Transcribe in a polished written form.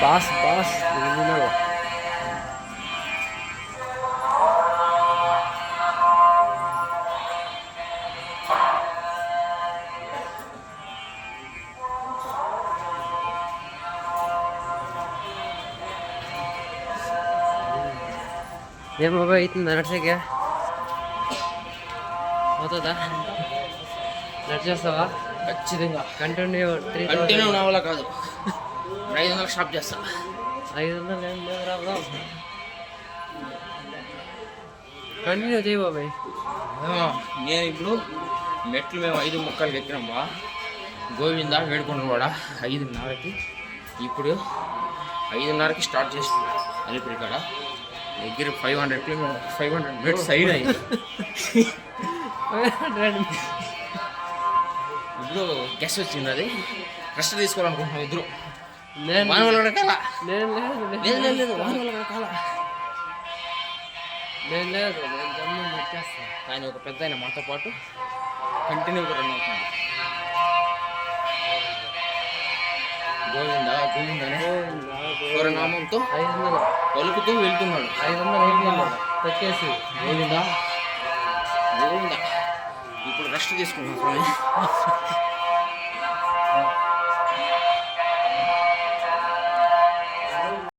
boss boss ఏం బాబాయ్ అవుతుందా నడిచాక అవుతుందా నడిచేస్తావా ఖచ్చితంగా కంటిన్యూ కంటిన్యూ నా వల్ల కాదు 500 స్టాప్ చేస్తా 500 ఏం లేదు రాబా కంటిన్యూ చేయి బాబాయ్ నేను ఇప్పుడు మెట్లు మేము 5 ముక్కలకి ఎక్కినాం బా గోవింద వేడుకుంటున్నాడ 5:30కి ఇప్పుడు 5:30కి స్టార్ట్ చేసి అలిపిరి కాడ దగ్గర 500 మినిట్స్ అయినాయి ఇప్పుడు గెస్ట్ వచ్చింది అది రెస్ట్ తీసుకోవాలనుకుంటున్నాం ఇద్దరు వాన వల్ల కాల లేదు లేదు వాన వల్ల కాల లేదు నేను వచ్చేస్తాను ఆయన ఒక పెద్ద ఆయన మాతో పాటు కంటిన్యూగా రన్ అవుతున్నాడు గోవింద గోవింద అనే స్వరనామంతో 500 పలుకుతూ వెళ్తున్నాడు 500 తక్కేసి గోవింద గోవింద ఇప్పుడు రెస్ట్ తీసుకుంటున్నాం స్వామి